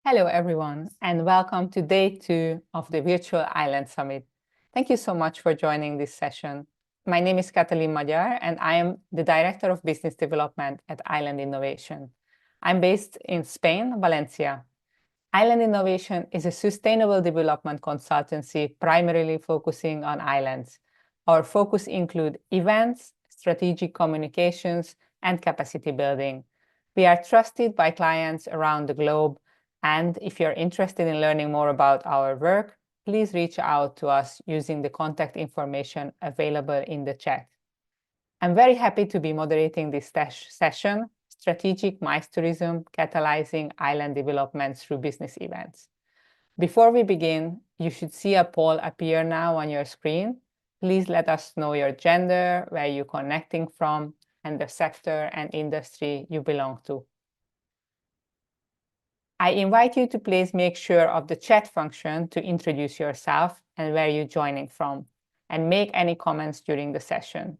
Hello, everyone, and welcome to day 2 of the Virtual Island Summit. Thank you so much for joining this session. My name is Catalysing, and I am the Director of Business Development at Island Innovation. I'm based in Spain, Valencia. Island Innovation is a sustainable development consultancy primarily focusing on islands. Our focus includes events, strategic communications, and capacity building. We are trusted by clients around the globe, and if you're interested in learning more about our work, please reach out to us using the contact information available in the chat. I'm very happy to be moderating this session, Strategic MICE Tourism, Catalyzing Island Development through Business Events. Before we begin, you should see a poll appear now on your screen. Please let us know your gender, where you're connecting from, and the sector and industry you belong to. I invite you to please make sure of the chat function to introduce yourself and where you're joining from, and make any comments during the session.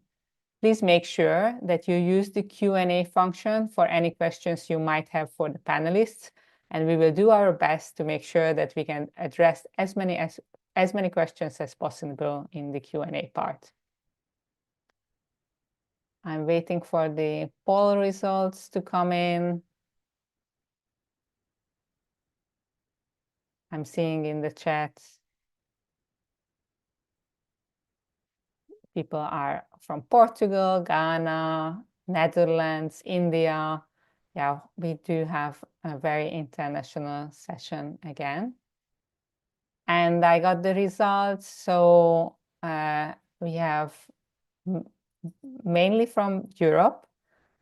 Please make sure that you use the Q&A function for any questions you might have for the panelists, and we will do our best to make sure that we can address as many questions as possible in the Q&A part. I'm waiting for the poll results to come in. I'm seeing in the chat people are from Portugal, Ghana, Netherlands, India. Yeah, we do have a very international session again. And I got the results. So we have mainly from Europe.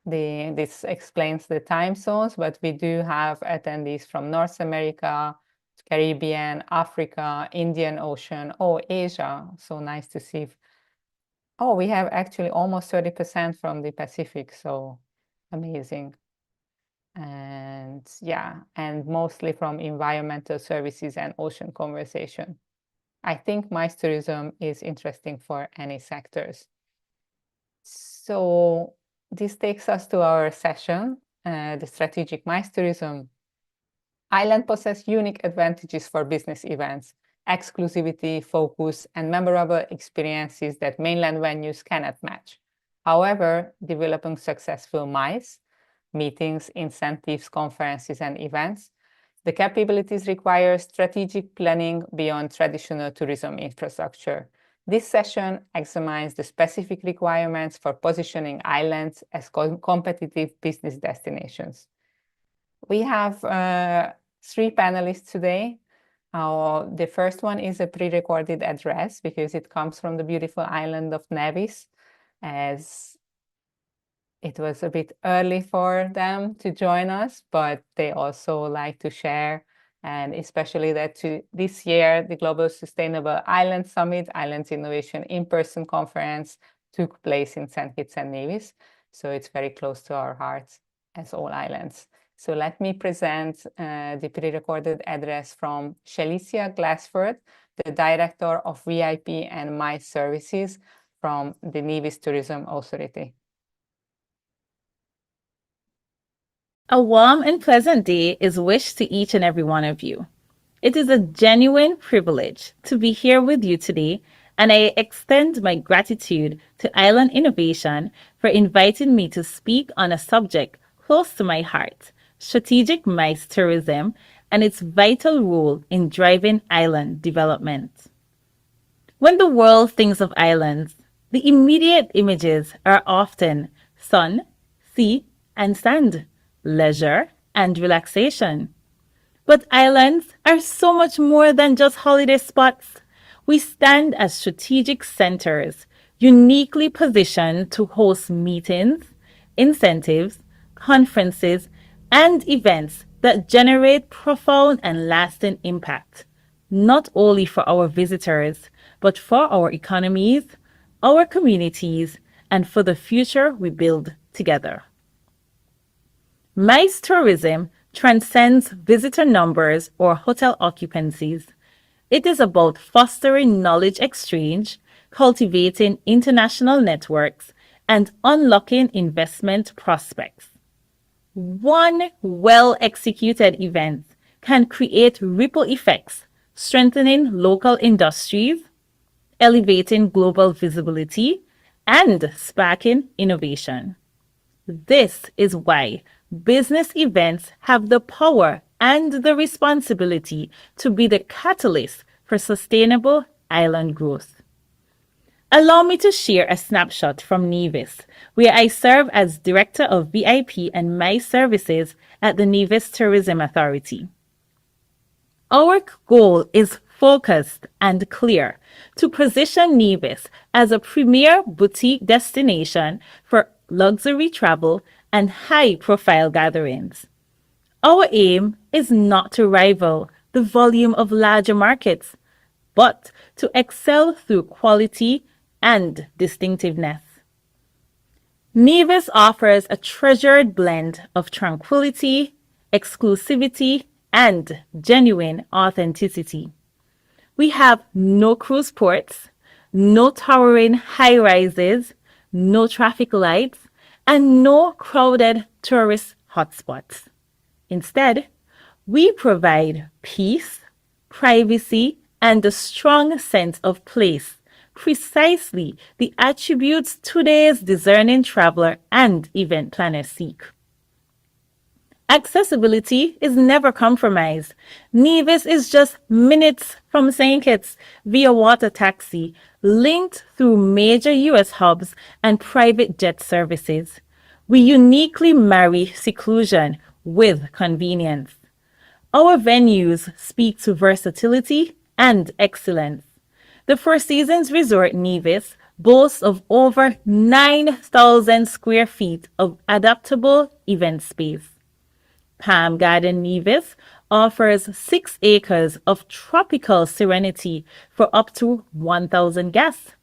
This explains the time zones, but we do have attendees from North America, Caribbean, Africa, Indian Ocean, Asia. So nice to see. We have actually almost 30% from the Pacific, so amazing. And yeah, and mostly from environmental services and ocean conservation. I think MICE tourism is interesting for any sectors. So this takes us to our session, the strategic MICE tourism. Island possess unique advantages for business events, exclusivity, focus, and memorable experiences that mainland venues cannot match. However, developing successful MICE, meetings, incentives, conferences, and events, the capabilities require strategic planning beyond traditional tourism infrastructure. This session examines the specific requirements for positioning islands as competitive business destinations. We have 3 panelists today. The first one is a pre-recorded address because it comes from the beautiful island of Nevis, as it was a bit early for them to join us, but they also like to share, and especially that this year, the Global Sustainable Island Summit, Islands Innovation in-person conference took place in St. Kitts and Nevis. So it's very close to our hearts as all islands. So let me present the pre-recorded address from Shalicia Glassford, the Director of VIP and MICE Services from the Nevis Tourism Authority. A warm and pleasant day is wished to each and every one of you. It is a genuine privilege to be here with you today, and I extend my gratitude to Island Innovation for inviting me to speak on a subject close to my heart, strategic MICE tourism and its vital role in driving island development. When the world thinks of islands, the immediate images are often sun, sea, and sand, leisure, and relaxation. But islands are so much more than just holiday spots. We stand as strategic centers, uniquely positioned to host meetings, incentives, conferences, and events that generate profound and lasting impact, not only for our visitors, but for our economies, our communities, and for the future we build together. MICE tourism transcends visitor numbers or hotel occupancies. It is about fostering knowledge exchange, cultivating international networks, and unlocking investment prospects. One well-executed event can create ripple effects, strengthening local industries, elevating global visibility, and sparking innovation. This is why business events have the power and the responsibility to be the catalyst for sustainable island growth. Allow me to share a snapshot from Nevis, where I serve as Director of VIP and MICE Services at the Nevis Tourism Authority. Our goal is focused and clear to position Nevis as a premier boutique destination for luxury travel and high-profile gatherings. Our aim is not to rival the volume of larger markets, but to excel through quality and distinctiveness. Nevis offers a treasured blend of tranquility, exclusivity, and genuine authenticity. We have no cruise ports, no towering high-rises, no traffic lights, and no crowded tourist hotspots. Instead, we provide peace, privacy, and a strong sense of place, precisely the attributes today's discerning traveler and event planners seek. Accessibility is never compromised. Nevis is just minutes from St. Kitts via water taxi, linked through major US hubs and private jet services. We uniquely marry seclusion with convenience. Our venues speak to versatility and excellence. The Four Seasons Resort Nevis boasts of over 9,000 square feet of adaptable event space. Palm Garden Nevis offers 6 acres of tropical serenity for up to 1,000 guests.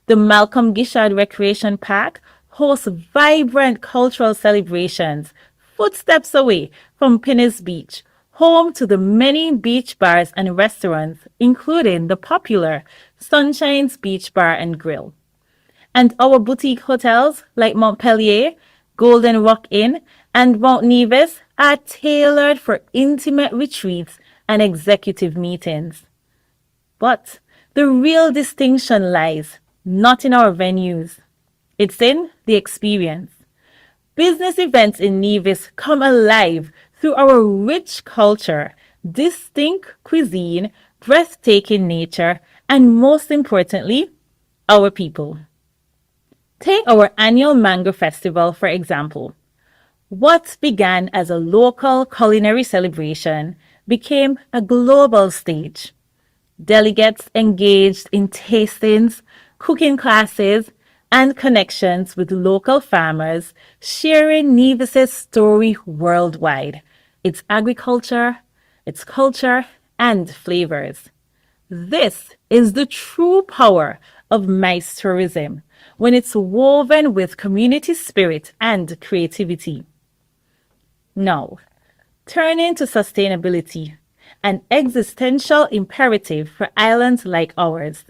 The Malcolm Gishard Recreation Park hosts vibrant cultural celebrations, footsteps away from Pinnis Beach, home to the many beach bars and restaurants, including the popular Sunshine's Beach Bar and Grill. And our boutique hotels like Montpellier, Golden Rock Inn, and Mount Nevis are tailored for intimate retreats and executive meetings. But the real distinction lies not in our venues, it's in the experience. Business events in Nevis come alive through our rich culture, distinct cuisine, breathtaking nature, and most importantly, our people. Take our annual Mango Festival, for example. What began as a local culinary celebration became a global stage. Delegates engaged in tastings, cooking classes, and connections with local farmers, sharing Nevis's story worldwide, its agriculture, its culture, and flavors. This is the true power of MICE tourism when it's woven with community spirit and creativity. Now, turning to sustainability, an existential imperative for islands like ours.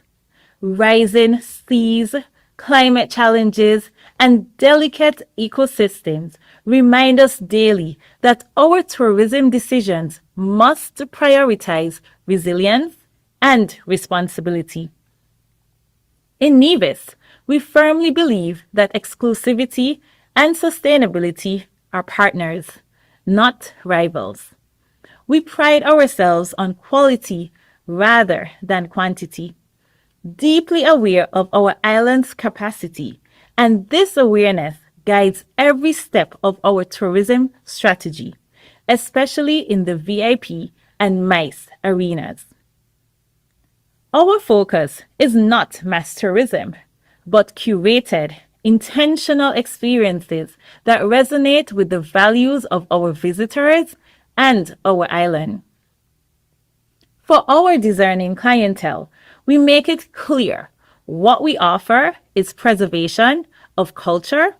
Rising seas, climate challenges, and delicate ecosystems remind us daily that our tourism decisions must prioritize resilience and responsibility. In Nevis, we firmly believe that exclusivity and sustainability are partners, not rivals. We pride ourselves on quality rather than quantity, deeply aware of our island's capacity, and this awareness guides every step of our tourism strategy, especially in the VIP and MICE arenas. Our focus is not mass tourism, but curated, intentional experiences that resonate with the values of our visitors and our island. For our discerning clientele, we make it clear what we offer is preservation of culture,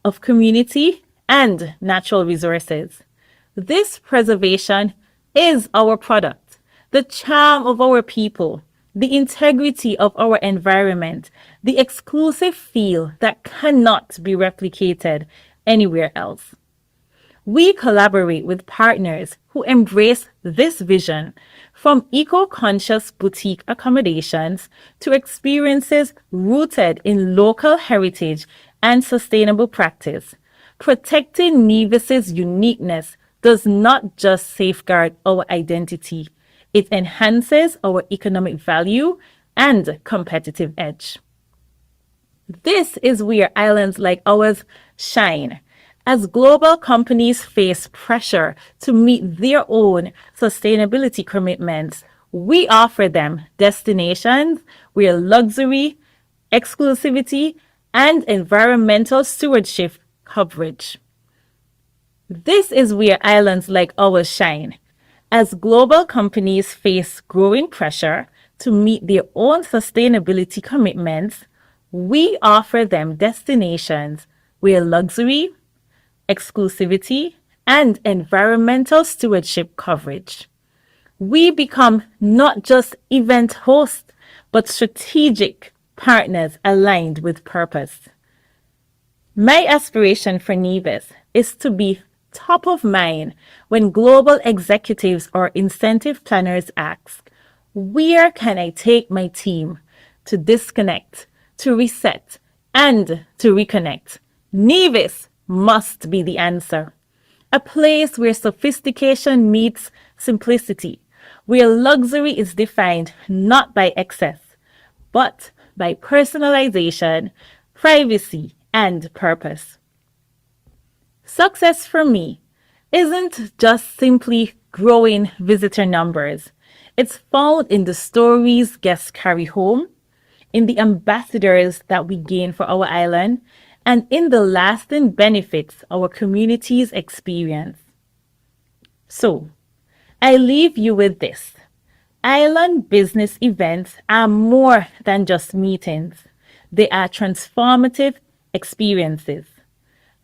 of community, and natural resources. This preservation is our product, the charm of our people, the integrity of our environment, the exclusive feel that cannot be replicated anywhere else. We collaborate with partners who who embrace this vision, from eco-conscious boutique accommodations to experiences rooted in local heritage and sustainable practice. Protecting Nevis's uniqueness does not just safeguard our identity, it enhances our economic value and competitive edge. This is where islands like ours shine. As global companies face pressure to meet their own sustainability commitments, we offer them destinations where luxury, exclusivity, and environmental stewardship coverage. This is where islands like ours shine. As global companies face growing pressure to meet their own sustainability commitments, we offer them destinations where luxury, exclusivity, and environmental stewardship coverage. We become not just event hosts, but strategic partners aligned with purpose. My aspiration for Nevis is to be top of mind when global executives or incentive planners ask, where can I take my team to disconnect, to reset, and to reconnect? Nevis must be the answer. A place where sophistication meets simplicity, where luxury is defined not by excess, but by personalization, privacy, and purpose. Success for me isn't just simply growing visitor numbers. It's found in the stories guests carry home, in the ambassadors that we gain for our island, and in the lasting benefits our communities experience. So, I leave you with this. Island business events are more than just meetings. They are transformative experiences.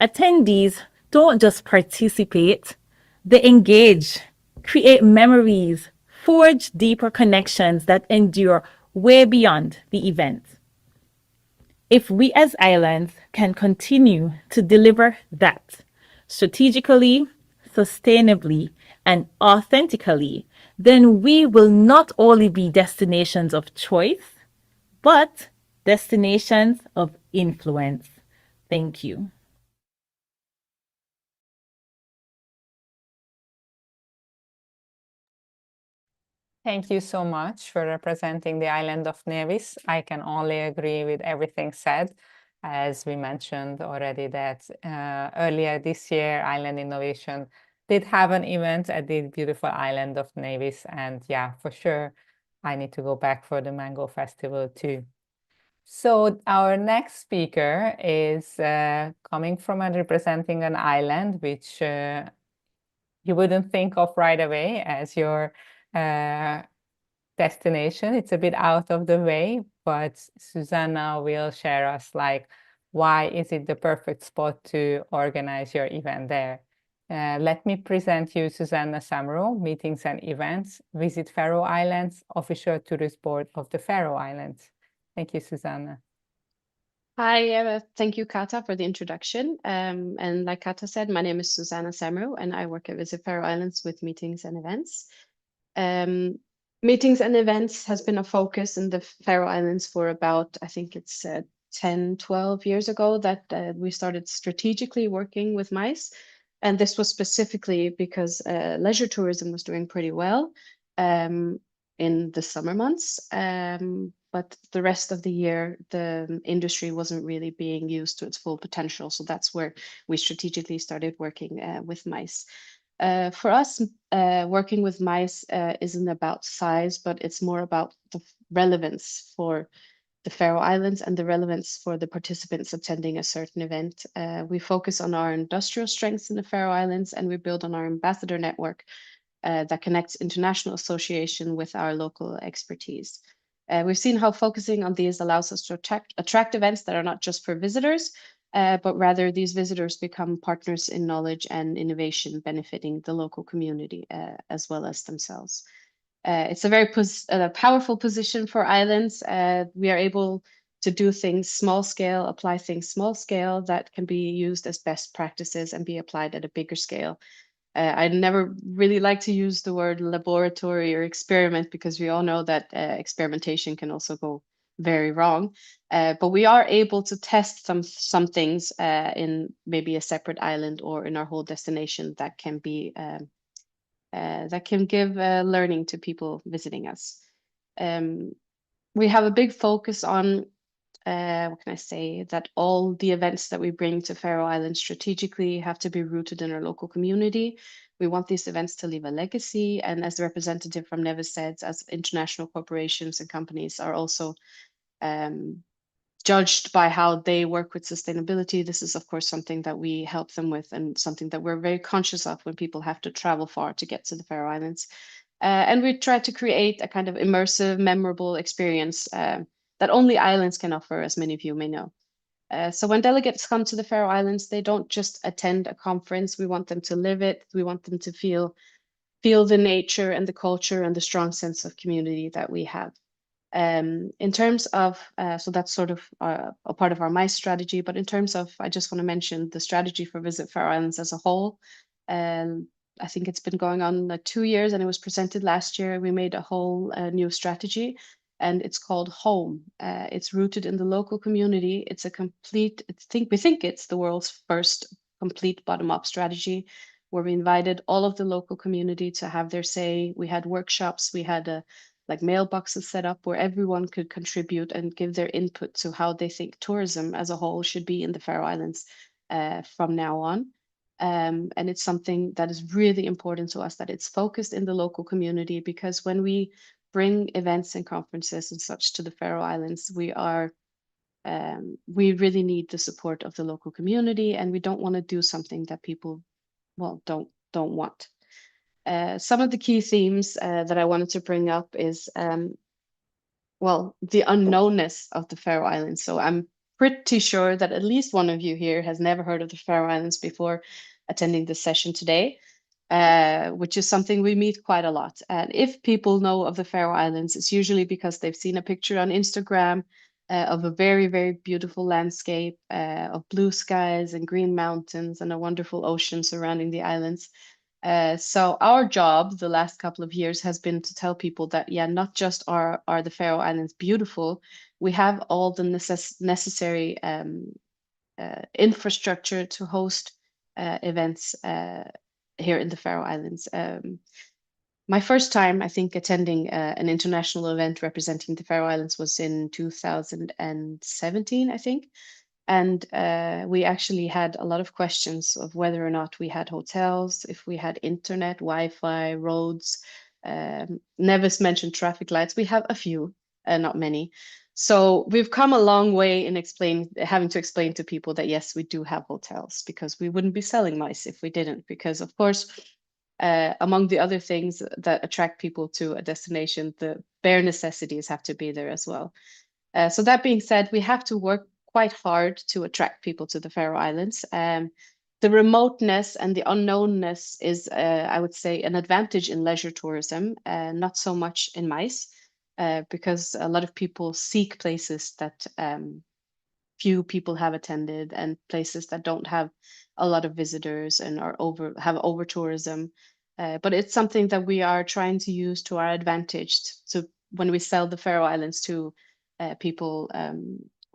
Attendees don't just participate, they engage, create memories, forge deeper connections that endure way beyond the event. If we as islands can continue to deliver that strategically, sustainably, and authentically, then we will not only be destinations of choice, but destinations of influence. Thank you. Thank you so much for representing the island of Nevis. I can only agree with everything said. As we mentioned already that earlier this year, Island Innovation did have an event at the beautiful island of Nevis. And yeah, for sure, I need to go back for the Mango Festival too. So our next speaker is coming from and representing an island which you wouldn't think of right away as your destination. It's a bit out of the way, but Susanna will share us like why is it the perfect spot to organize your event there. Let me present you Susanna Samro, Meetings and Events, Visit Faroe Islands, Official Tourist Board of the Faroe Islands. Thank you, Susanna. Hi, thank you, Kata, for the introduction. And like Kata said, my name is Susanna Samro, and I work at Visit Faroe Islands with meetings and events. Meetings and events has been a focus in the Faroe Islands for about, I think it's 10, 12 years ago that we started strategically working with MICE. And this was specifically because leisure tourism was doing pretty well in the summer months. But the rest of the year, the industry wasn't really being used to its full potential. So that's where we strategically started working with MICE. For us, working with MICE isn't about size, but it's more about the relevance for the Faroe Islands and the relevance for the participants attending a certain event. We focus on our industrial strengths in the Faroe Islands, and we build on our ambassador network that connects international association with our local expertise. We've seen how focusing on these allows us to attract events that are not just for visitors, but rather these visitors become partners in knowledge and innovation, benefiting the local community as well as themselves. It's a very powerful position for islands. We are able to do things small scale, apply things small scale that can be used as best practices and be applied at a bigger scale. I never really like to use the word laboratory or experiment, because we all know that experimentation can also go very wrong. But we are able to test some things in maybe a separate island or in our whole destination that can be that can give learning to people visiting us. We have a big focus on what can I say, that all the events that we bring to Faroe Islands strategically have to be rooted in our local community. We want these events to leave a legacy. And as the representative from Nevis said, as international corporations and companies are also judged by how they work with sustainability, this is, of course, something that we help them with, and something that we're very conscious of when people have to travel far to get to the Faroe Islands. And we try to create a kind of immersive, memorable experience that only islands can offer, as many of you may know. So when delegates come to the Faroe Islands, they don't just attend a conference. We want them to live it. We want them to feel the nature and the culture and the strong sense of community that we have. In terms of, so that's sort of a part of our MICE strategy, but in terms of, I just want to mention the strategy for Visit Faroe Islands as a whole. I think it's been going on 2 years, and it was presented last year. We made a whole new strategy, and it's called Home. It's rooted in the local community. It's a complete, we think it's the world's first complete bottom-up strategy, where we invited all of the local community to have their say. We had workshops, we had like mailboxes set up where everyone could contribute and give their input to how they think tourism as a whole should be in the Faroe Islands from now on. And it's something that is really important to us, that it's focused in the local community, because when we bring events and conferences and such to the Faroe Islands, we really need the support of the local community, and we don't want to do something that people, well, don't want. Some of the key themes that I wanted to bring up is, well, the unknownness of the Faroe Islands. So I'm pretty sure that at least one of you here has never heard of the Faroe Islands before attending this session today, which is something we meet quite a lot. And if people know of the Faroe Islands, it's usually because they've seen a picture on Instagram of a very, very beautiful landscape of blue skies and green mountains and a wonderful ocean surrounding the islands. So our job the last couple of years has been to tell people that, yeah, not just are the Faroe Islands beautiful, we have all the necessary infrastructure to host events here in the Faroe Islands. My first time, I think, attending an international event representing the Faroe Islands was in 2017, I think. And we actually had a lot of questions of whether or not we had hotels, if we had internet, Wi-Fi, roads. Nevis mentioned traffic lights. We have a few, not many. So we've come a long way in having to explain to people that, yes, we do have hotels, because we wouldn't be selling mice if we didn't. Because, of course, among the other things that attract people to a destination, the bare necessities have to be there as well. So that being said, we have to work quite hard to attract people to the Faroe Islands. The remoteness and the unknownness is, I would say, an advantage in leisure tourism, not so much in MICE, because a lot of people seek places that few people have attended, and places that don't have a lot of visitors and have over tourism. But it's something that we are trying to use to our advantage. So when we sell the Faroe Islands to people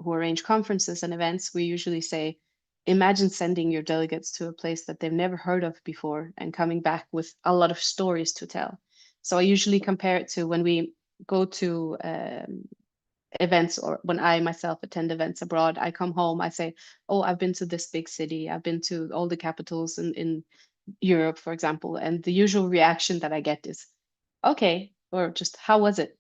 who arrange conferences and events, we usually say, imagine sending your delegates to a place that they've never heard of before and coming back with a lot of stories to tell. So I usually compare it to when we go to events, or when I myself attend events abroad, I come home, I say, oh, I've been to this big city, I've been to all the capitals in Europe, for example. And the usual reaction that I get is, okay, or just, how was it?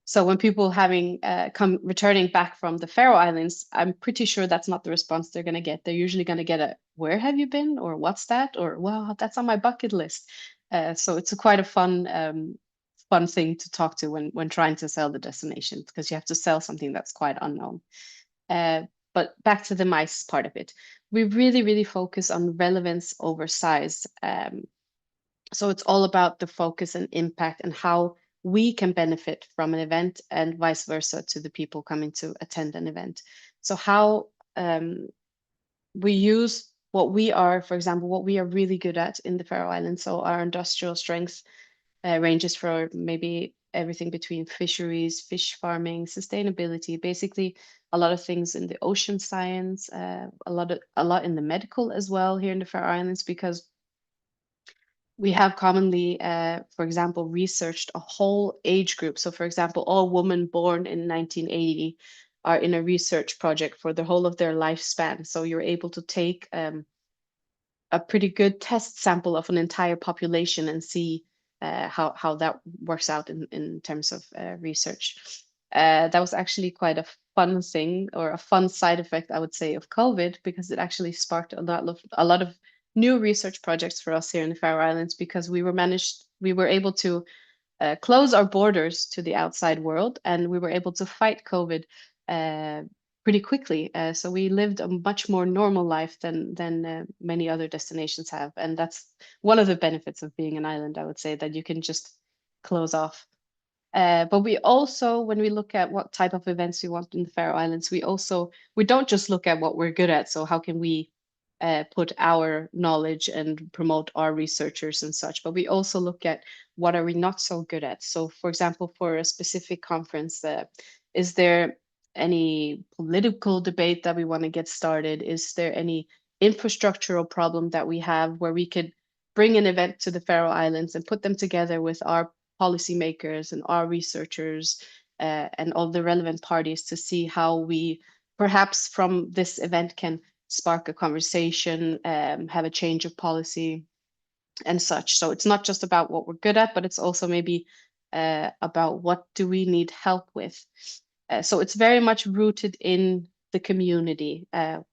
So when people returning back from the Faroe Islands, I'm pretty sure that's not the response they're going to get. They're usually going to get a, where have you been? Or what's that? Or, wow, that's on my bucket list. So it's quite a fun thing to talk to when trying to sell the destination, because you have to sell something that's quite unknown. But back to the MICE part of it, we really, really focus on relevance over size. So it's all about the focus and impact and how we can benefit from an event, and vice versa to the people coming to attend an event. So how we use what we are, for example, what we are really good at in the Faroe Islands. So our industrial strength ranges for maybe everything between fisheries, fish farming, sustainability, basically a lot of things in the ocean science, a lot in the medical as well here in the Faroe Islands, because we have commonly, for example, researched a whole age group. So, for example, all women born in 1980 are in a research project for the whole of their lifespan. So you're able to take a pretty good test sample of an entire population and see how that works out in terms of research. That was actually quite a fun thing, or a fun side effect, I would say, of COVID, because it actually sparked a lot of new research projects for us here in the Faroe Islands, because we were able to close our borders to the outside world, and we were able to fight COVID pretty quickly. So we lived a much more normal life than many other destinations have, and that's one of the benefits of being an island, I would say, that you can just close off. But we also, when we look at what type of events we want in the Faroe Islands, we don't just look at what we're good at. So how can we put our knowledge and promote our researchers and such, but we also look at what are we not so good at. So, for example, for a specific conference, is there any political debate that we want to get started? Is there any infrastructural problem that we have where we could bring an event to the Faroe Islands and put them together with our policymakers and our researchers and all the relevant parties to see how we perhaps from this event can spark a conversation, have a change of policy and such. So it's not just about what we're good at, but it's also maybe about what do we need help with. So it's very much rooted in the community,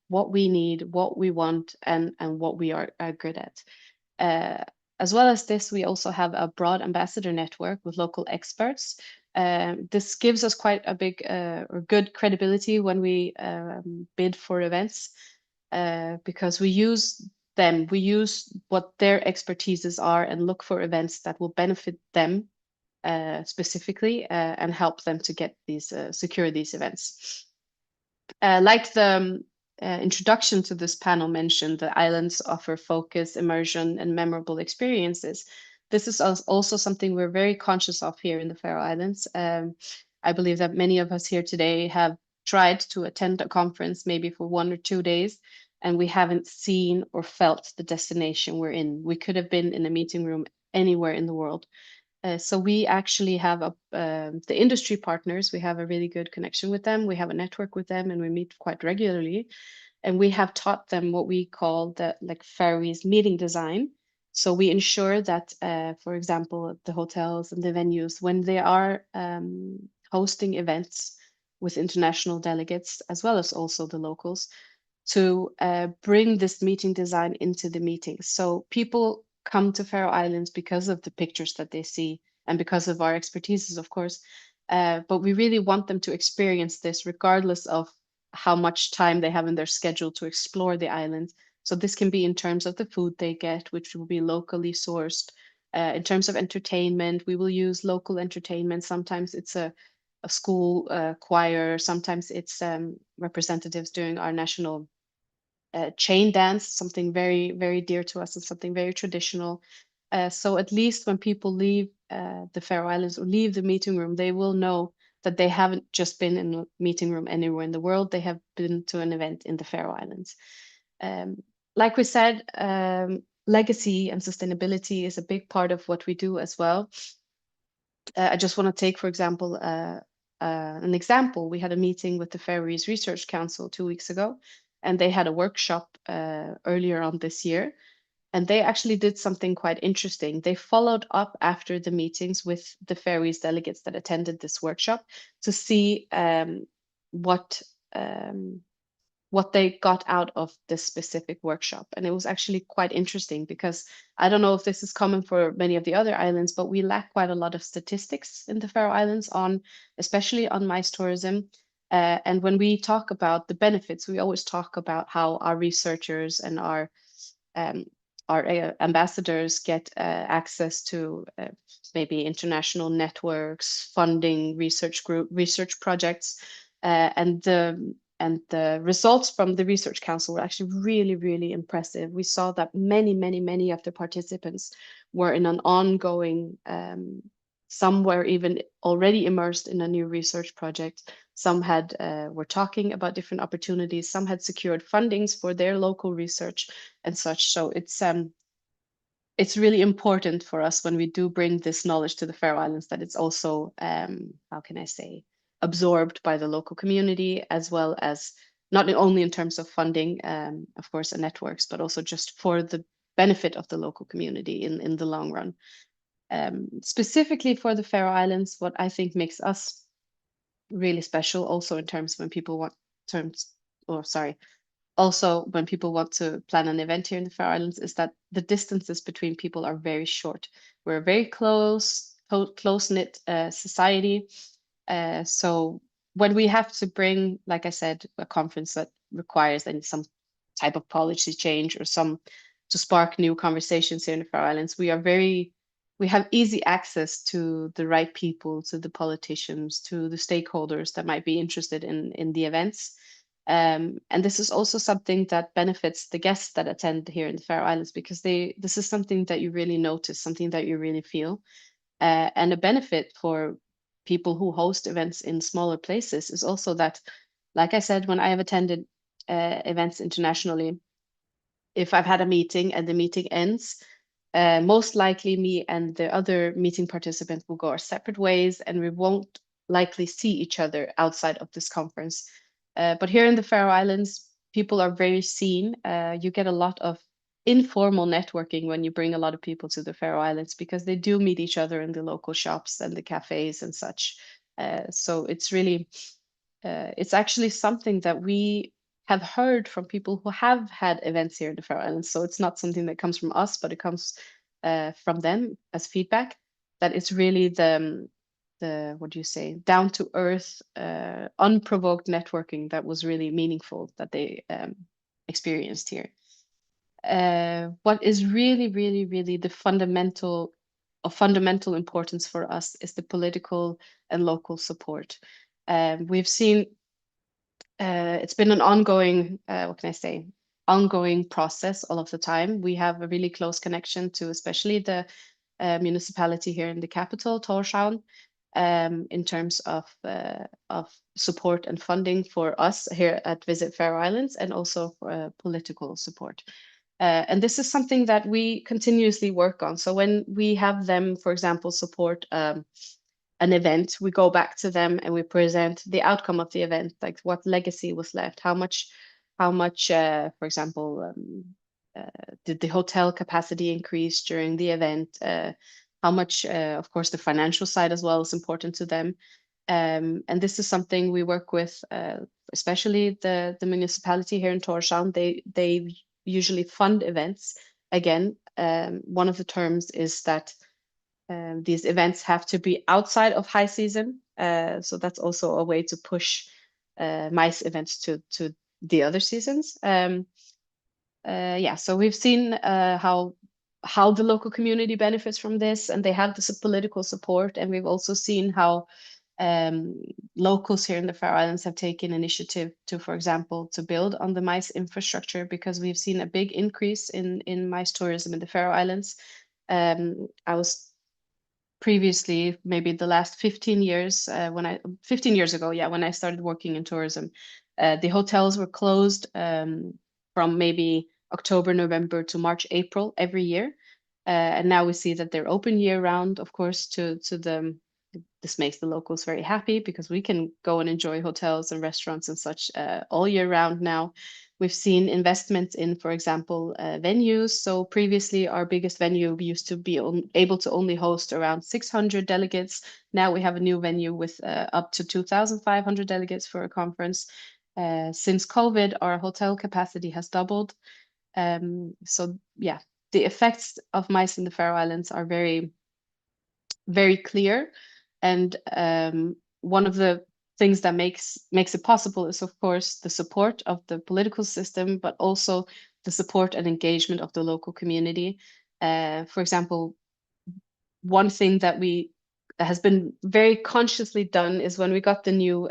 what we need, what we want, and what we are good at. As well as this, we also have a broad ambassador network with local experts. This gives us quite a big or good credibility when we bid for events, because we use them, we use what their expertises are and look for events that will benefit them specifically and help them to get these, secure these events. Like the introduction to this panel mentioned, the islands offer focus, immersion, and memorable experiences. This is also something we're very conscious of here in the Faroe Islands. I believe that many of us here today have tried to attend a conference maybe for 1 or 2 days, and we haven't seen or felt the destination we're in. We could have been in a meeting room anywhere in the world. So we actually have the industry partners. We have a really good connection with them. We have a network with them, and we meet quite regularly. And we have taught them what we call the Faroese meeting design. So we ensure that, for example, the hotels and the venues, when they are hosting events with international delegates, as well as also the locals, to bring this meeting design into the meetings. So people come to Faroe Islands because of the pictures that they see and because of our expertises, of course. But we really want them to experience this regardless of how much time they have in their schedule to explore the island. So this can be in terms of the food they get, which will be locally sourced. In terms of entertainment, we will use local entertainment. Sometimes it's a school choir. Sometimes it's representatives doing our national chain dance, something very, very dear to us and something very traditional. So at least when people leave the Faroe Islands or leave the meeting room, they will know that they haven't just been in a meeting room anywhere in the world. They have been to an event in the Faroe Islands. Like we said, legacy and sustainability is a big part of what we do as well. I just want to take, for example, an example. We had a meeting with the Faroese Research Council 2 weeks ago, and they had a workshop earlier on this year. And they actually did something quite interesting. They followed up after the meetings with the Faroese delegates that attended this workshop to see what they got out of this specific workshop. And it was actually quite interesting because I don't know if this is common for many of the other islands, but we lack quite a lot of statistics in the Faroe Islands on, especially on MICE tourism. And when we talk about the benefits, we always talk about how our researchers and our ambassadors get access to maybe international networks, funding, research projects, and the results from the Research Council were actually really, really impressive. We saw that many of the participants were in an ongoing, some were even already immersed in a new research project. Some had were talking about different opportunities. Some had secured fundings for their local research and such. So it's really important for us when we do bring this knowledge to the Faroe Islands that it's also, how can I say, absorbed by the local community, as well as not only in terms of funding, of course, and networks, but also just for the benefit of the local community in the long run. Specifically for the Faroe Islands, what I think makes us really special, also in terms when people want also when people want to plan an event here in the Faroe Islands, is that the distances between people are very short. We're a very close-knit society. So when we have to bring, like I said, a conference that requires some type of policy change or to spark new conversations here in the Faroe Islands, we have easy access to the right people, to the politicians, to the stakeholders that might be interested in the events. And this is also something that benefits the guests that attend here in the Faroe Islands, because this is something that you really notice, something that you really feel. And a benefit for people who host events in smaller places is also that, like I said, when I have attended events internationally, if I've had a meeting and the meeting ends, most likely me and the other meeting participants will go our separate ways, and we won't likely see each other outside of this conference. But here in the Faroe Islands, people are very seen. You get a lot of informal networking when you bring a lot of people to the Faroe Islands, because they do meet each other in the local shops and the cafes and such. So it's really, it's actually something that we have heard from people who have had events here in the Faroe Islands. So it's not something that comes from us, but it comes from them as feedback, that it's really the what do you say, down to earth, unprovoked networking that was really meaningful that they experienced here. What is really the fundamental importance for us is the political and local support. We've seen it's been an ongoing, what can I say, ongoing process all of the time. We have a really close connection to especially the municipality here in the capital, Tórshavn, in terms of support and funding for us here at Visit Faroe Islands, and also for political support. And this is something that we continuously work on. So when we have them, for example, support an event, we go back to them and we present the outcome of the event, like what legacy was left, how much, for example, did the hotel capacity increase during the event? How much, of course, the financial side as well is important to them. And this is something we work with, especially the municipality here in Tórshavn. They usually fund events. Again, one of the terms is that these events have to be outside of high season. So that's also a way to push MICE events to the other seasons. Yeah, so we've seen how the local community benefits from this, and they have this political support. And we've also seen how locals here in the Faroe Islands have taken initiative to, for example, to build on the MICE infrastructure, because we've seen a big increase in MICE tourism in the Faroe Islands. I was previously, maybe the last 15 years, 15 years ago, yeah, when I started working in tourism, the hotels were closed from maybe October, November to March, April every year. And now we see that they're open year round, of course, this makes the locals very happy, because we can go and enjoy hotels and restaurants and such all year round now. We've seen investments in, for example, venues. So previously, our biggest venue used to be able to only host around 600 delegates. Now we have a new venue with up to 2,500 delegates for a conference. Since COVID, our hotel capacity has doubled. So yeah, the effects of MICE in the Faroe Islands are very, very clear. And one of the things that makes it possible is, of course, the support of the political system, but also the support and engagement of the local community. For example, one thing that has been very consciously done is when we got the new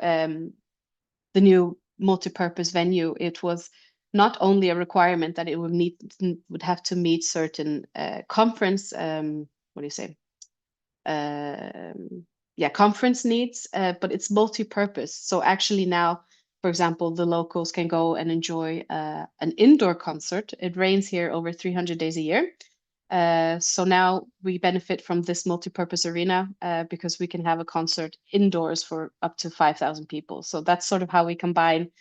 multi-purpose venue, it was not only a requirement that it would have to meet certain conference, what do you say? Conference needs, but it's multi-purpose. So actually now, for example, the locals can go and enjoy an indoor concert. It rains here over 300 days a year. So now we benefit from this multi-purpose arena because we can have a concert indoors for up to 5,000 people. So that's sort of how we combine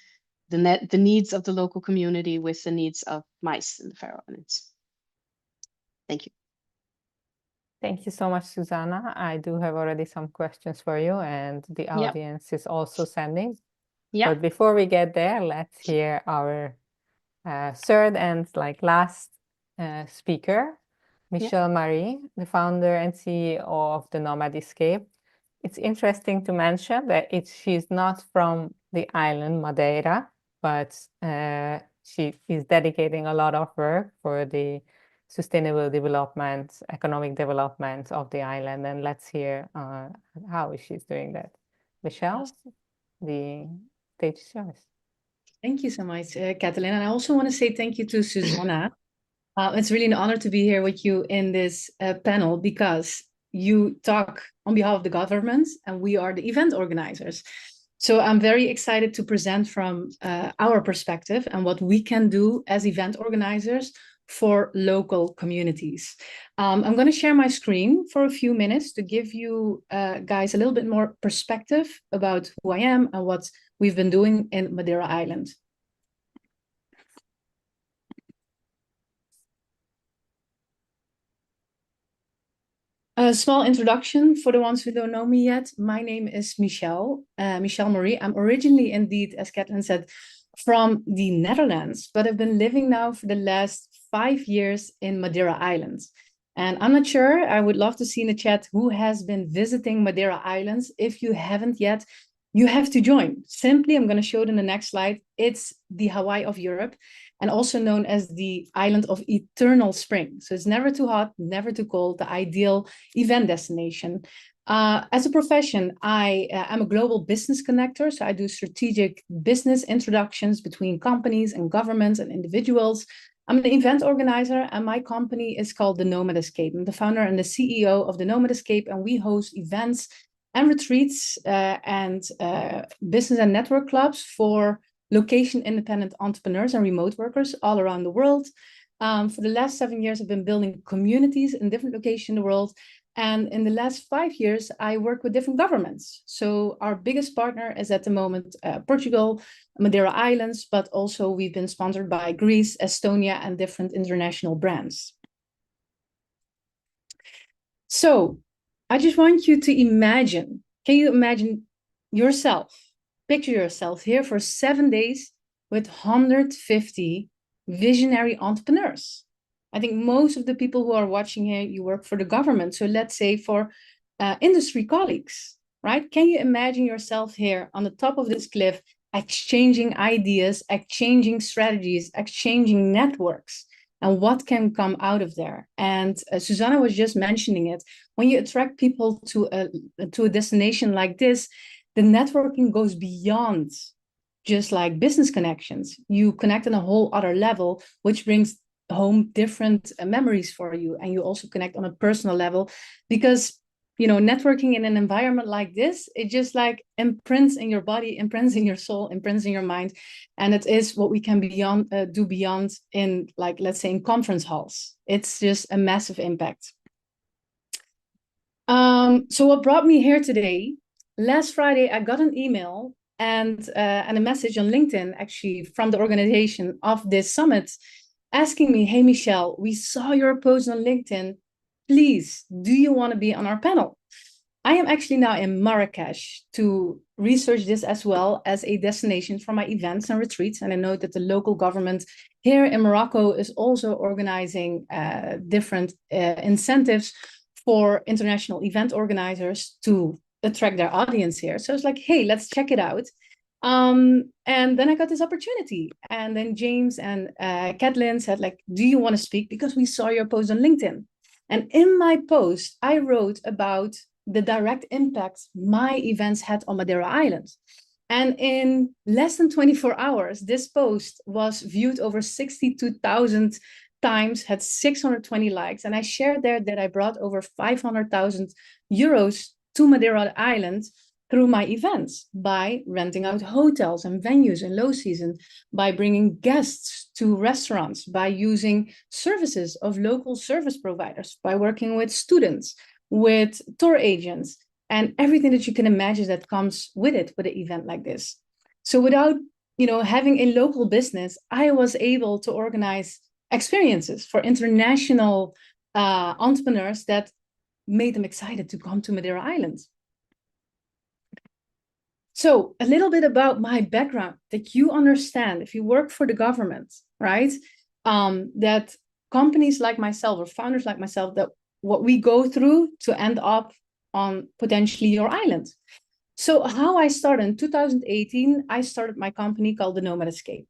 the needs of the local community with the needs of MICE in the Faroe Islands. Thank you. Thank you so much, Susanna. I do have already some questions for you, and the audience is also sending. Yeah. But before we get there, let's hear our third and last speaker, Michelle Marie, the founder and CEO of the Nomad Escape. It's interesting to mention that she's not from the island Madeira, but she is dedicating a lot of work for the sustainable development, economic development of the island. And let's hear how she's doing that. Michelle, the stage is yours. Thank you so much, Katalin. And I also want to say thank you to Susanna. It's really an honor to be here with you in this panel because you talk on behalf of the government and we are the event organizers. So I'm very excited to present from our perspective and what we can do as event organizers for local communities. I'm going to share my screen for a few minutes to give you guys a little bit more perspective about who I am and what we've been doing in Madeira Island. A small introduction for the ones who don't know me yet. My name is Michelle Marie. I'm originally indeed, as Katalin said, from the Netherlands, but I've been living now for the last 5 years in Madeira Islands. And I'm not sure, I would love to see in the chat who has been visiting Madeira Islands. If you haven't yet, you have to join. Simply, I'm going to show it in the next slide. It's the Hawaii of Europe and also known as the island of eternal spring. So it's never too hot, never too cold, the ideal event destination. As a profession, I am a global business connector. So I do strategic business introductions between companies and governments and individuals. I'm an event organizer and my company is called the Nomad Escape. I'm the founder and the CEO of the Nomad Escape, and we host events and retreats and business and network clubs for location-independent entrepreneurs and remote workers all around the world. For the last 7 years, I've been building communities in different locations in the world. And in the last 5 years, I work with different governments. So our biggest partner is at the moment Portugal, Madeira Islands, but also we've been sponsored by Greece, Estonia, and different international brands. So I just want you to imagine, can you imagine yourself, picture yourself here for 7 days with 150 visionary entrepreneurs? I think most of the people who are watching here, you work for the government. So let's say for industry colleagues, right? Can you imagine yourself here on the top of this cliff, exchanging ideas, exchanging strategies, exchanging networks, and what can come out of there? And Susanna was just mentioning it. When you attract people to a destination like this, the networking goes beyond just like business connections. You connect on a whole other level, which brings home different memories for you, and you also connect on a personal level because networking in an environment like this, it just like imprints in your body, imprints in your soul, imprints in your mind, and it is what we can do beyond in, like, let's say in conference halls. It's just a massive impact. So what brought me here today? Last Friday I got an email and a message on LinkedIn actually from the organization of this summit asking me, hey, Michelle, we saw your post on LinkedIn. Please, do you want to be on our panel? I am actually now in Marrakesh to research this as well as a destination for my events and retreats. And I know that the local government here in Morocco is also organizing different incentives for international event organizers to attract their audience here. So it's like, hey, let's check it out. And then I got this opportunity, and then James and Katalin said, like, do you want to speak? Because we saw your post on LinkedIn. And in my post, I wrote about the direct impact my events had on Madeira Island. And in less than 24 hours, this post was viewed over 62,000 times, had 620 likes. And I shared there that I brought over 500,000 euros to Madeira Island through my events, by renting out hotels and venues in low season, by bringing guests to restaurants, by using services of local service providers, by working with students, with tour agents, and everything that you can imagine that comes with it, with an event like this. So without, having a local business, I was able to organize experiences for international entrepreneurs that made them excited to come to Madeira Island. So a little bit about my background, that you understand if you work for the government, right? That companies like myself, or founders like myself, that what we go through to end up on potentially your island. So how I started in 2018, I started my company called The Nomad Escape.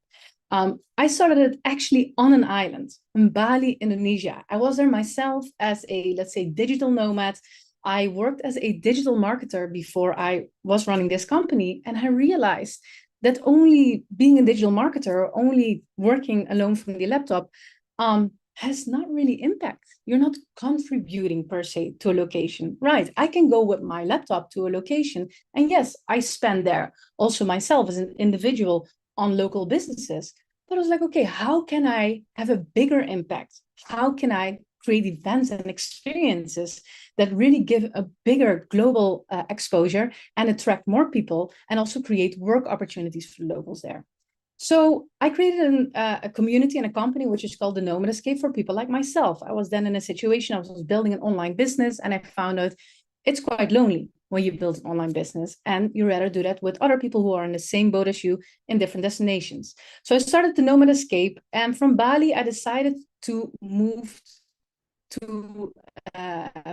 I started it actually on an island in Bali, Indonesia. I was there myself as a, let's say, digital nomad. I worked as a digital marketer before I was running this company. And I realized that only being a digital marketer, only working alone from the laptop, has not really impact. You're not contributing per se to a location, right? I can go with my laptop to a location. And yes, I spend there also myself as an individual on local businesses. But I was like, okay, how can I have a bigger impact? How can I create events and experiences that really give a bigger global exposure and attract more people, and also create work opportunities for locals there? So I created a community and a company which is called The Nomad Escape, for people like myself. I was then in a situation, I was building an online business, and I found out it's quite lonely when you build an online business, and you rather do that with other people who are in the same boat as you in different destinations. So I started The Nomad Escape, and from Bali, I decided to move to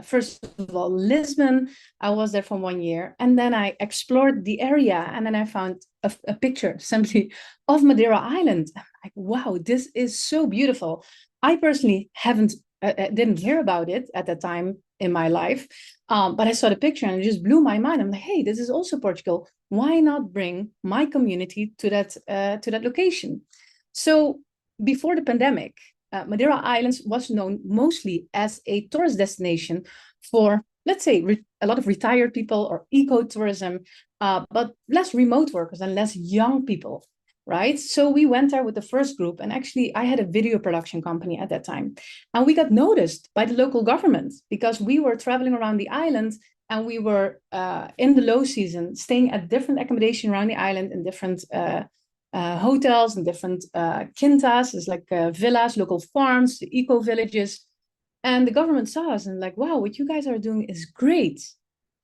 first of all Lisbon. I was there for 1 year, and then I explored the area, and then I found a picture simply of Madeira Island. I'm like, wow, this is so beautiful. I personally didn't hear about it at that time in my life, but I saw the picture and it just blew my mind. I'm like, hey, this is also Portugal. Why not bring my community to that location? So before the pandemic, Madeira Islands was known mostly as a tourist destination for, let's say, a lot of retired people or ecotourism, but less remote workers and less young people, right? So we went there with the first group, and actually I had a video production company at that time. And we got noticed by the local government because we were traveling around the island, and we were in the low season staying at different accommodation around the island in different hotels and different quintas, it's like villas, local farms, the eco villages. And the government saw us and like, wow, what you guys are doing is great.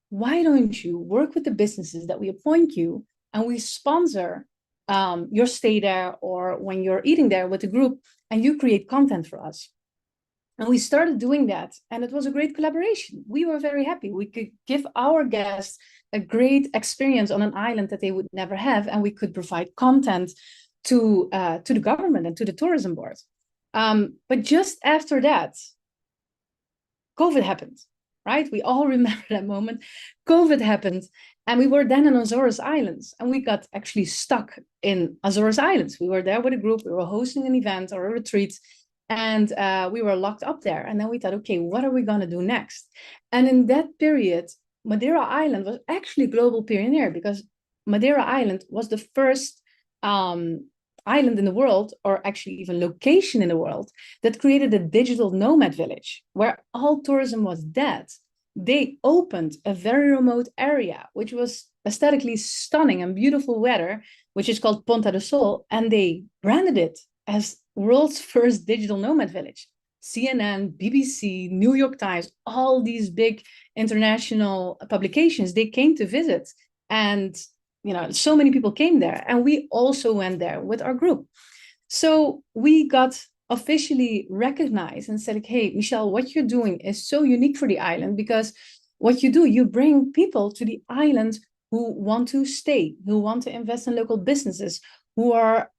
Why don't you work with the businesses that we appoint you, and we sponsor your stay there, or when you're eating there with the group, and you create content for us? And we started doing that, and it was a great collaboration. We were very happy. We could give our guests a great experience on an island that they would never have, and we could provide content to the government and to the tourism board. But just after that, COVID happened, right? We all remember that moment. COVID happened, and we were then in Azores Islands, and we got actually stuck in Azores Islands. We were there with a group, we were hosting an event or a retreat, and we were locked up there. And then we thought, okay, what are we going to do next? And in that period, Madeira Island was actually a global pioneer, because Madeira Island was the first island in the world, or actually even location in the world, that created a digital nomad village where all tourism was dead. They opened a very remote area, which was aesthetically stunning and beautiful weather, which is called Ponta do Sol, and they branded it as world's first digital nomad village. CNN, BBC, New York Times, all these big international publications, they came to visit. And so many people came there, and we also went there with our group. So we got officially recognized and said, hey, Michelle, what you're doing is so unique for the island, because what you do, you bring people to the island who want to stay, who want to invest in local businesses, who are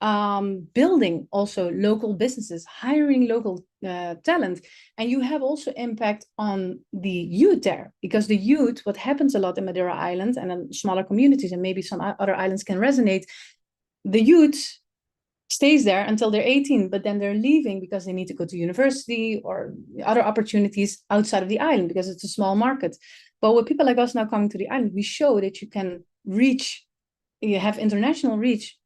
building also local businesses, hiring local talent. And you have also impact on the youth there, because the youth, what happens a lot in Madeira Island and in smaller communities, and maybe some other islands can resonate, the youth stays there until they're 18, but then they're leaving because they need to go to university or other opportunities outside of the island because it's a small market. But with people like us now coming to the island, we show that you can reach, you have international reach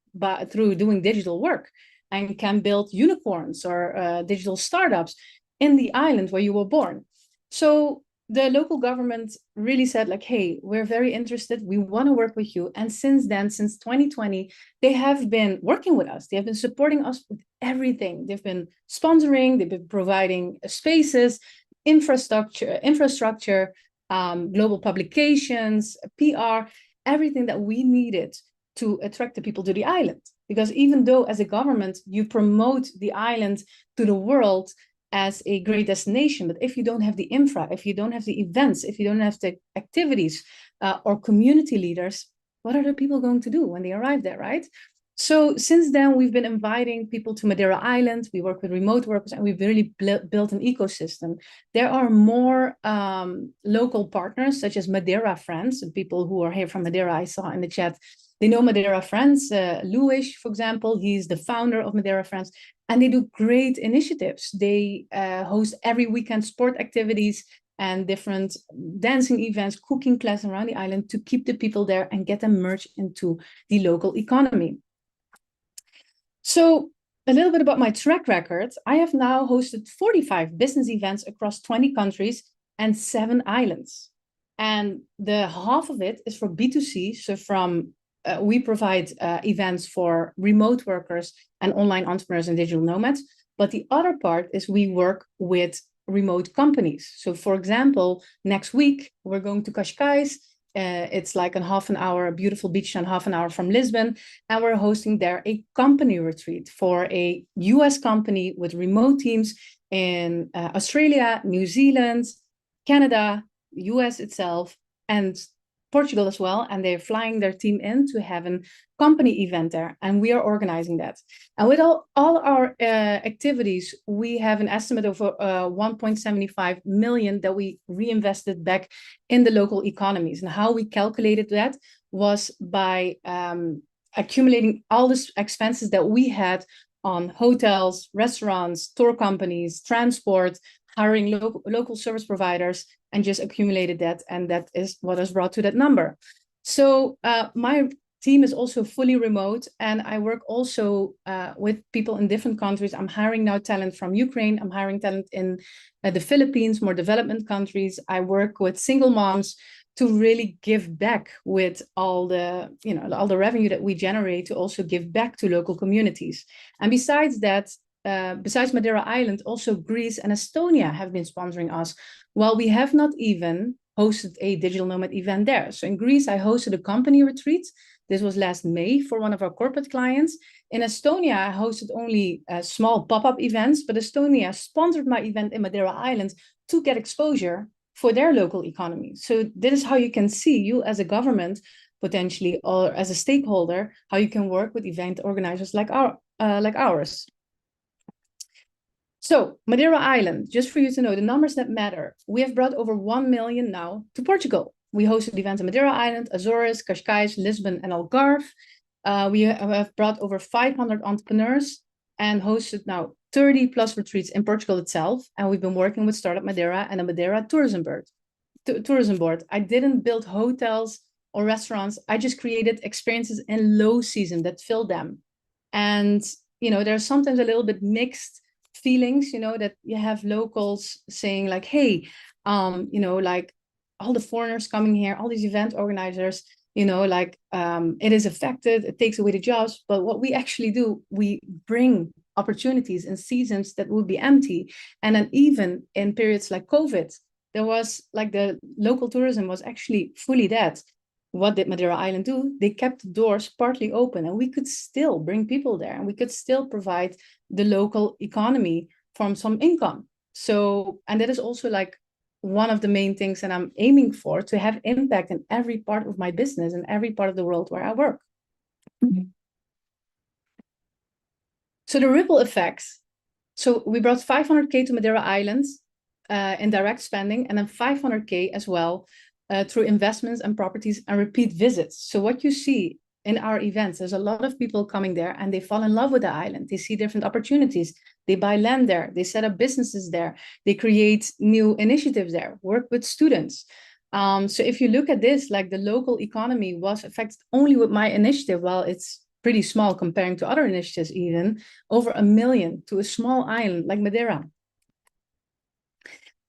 through doing digital work, and can build unicorns or digital startups in the island where you were born. So the local government really said like, hey, we're very interested. We want to work with you. And since then, since 2020, they have been working with us. They have been supporting us with everything. They've been sponsoring, they've been providing spaces, infrastructure, global publications, PR, everything that we needed to attract the people to the island. Because even though as a government, you promote the island to the world as a great destination, but if you don't have the infra, if you don't have the events, if you don't have the activities or community leaders, what are the people going to do when they arrive there, right? So since then, we've been inviting people to Madeira Island. We work with remote workers, and we've really built an ecosystem. There are more local partners, such as Madeira Friends, and people who are here from Madeira, I saw in the chat, they know Madeira Friends. Luis, for example, he's the founder of Madeira Friends, and they do great initiatives. They host every weekend sport activities and different dancing events, cooking classes around the island to keep the people there and get them merged into the local economy. So a little bit about my track record. I have now hosted 45 business events across 20 countries and 7 islands. And the half of it is for B2C. So from we provide events for remote workers and online entrepreneurs and digital nomads. But the other part is we work with remote companies. So for example, next week, we're going to Cascais. It's like a half an hour, a beautiful beach and half an hour from Lisbon. And we're hosting there a company retreat for a US company with remote teams in Australia, New Zealand, Canada, US itself, and Portugal as well. And they're flying their team in to have a company event there. And we are organizing that. And with all our activities, we have an estimate of 1.75 million that we reinvested back in the local economies. And how we calculated that was by accumulating all the expenses that we had on hotels, restaurants, tour companies, transport, hiring local service providers, and just accumulated that. And that is what has brought to that number. So my team is also fully remote, and I work also with people in different countries. I'm hiring now talent from Ukraine. I'm hiring talent in the Philippines, more development countries. I work with single moms to really give back with all the, all the revenue that we generate, to also give back to local communities. And besides that, besides Madeira Island, also Greece and Estonia have been sponsoring us, while we have not even hosted a digital nomad event there. So in Greece, I hosted a company retreat. This was last May for one of our corporate clients. In Estonia, I hosted only small pop-up events, but Estonia sponsored my event in Madeira Island to get exposure for their local economy. So this is how you can see, you as a government, potentially, or as a stakeholder, how you can work with event organizers like ours. So Madeira Island, just for you to know the numbers that matter, we have brought over 1 million now to Portugal. We hosted events in Madeira Island, Azores, Cascais, Lisbon, and Algarve. We have brought over 500 entrepreneurs and hosted now 30 plus retreats in Portugal itself. And we've been working with Startup Madeira and the Madeira Tourism Board. I didn't build hotels or restaurants. I just created experiences in low season that filled them. And, there's sometimes a little bit mixed feelings, that you have locals saying like, hey, like all the foreigners coming here, all these event organizers, it is affected, it takes away the jobs. But what we actually do, we bring opportunities in seasons that would be empty. And then even in periods like COVID, there was like the local tourism was actually fully dead. What did Madeira Island do? They kept the doors partly open, and we could still bring people there, and we could still provide the local economy from some income. So, and that is also like one of the main things that I'm aiming for, to have impact in every part of my business and every part of the world where I work. So the ripple effects. So we brought 500K to Madeira Islands in direct spending, and then 500K as well through investments and properties and repeat visits. So what you see in our events, there's a lot of people coming there and they fall in love with the island. They see different opportunities. They buy land there. They set up businesses there. They create new initiatives there, work with students. So if you look at this, like the local economy was affected only with my initiative, well, it's pretty small comparing to other initiatives, even over 1 million to a small island like Madeira.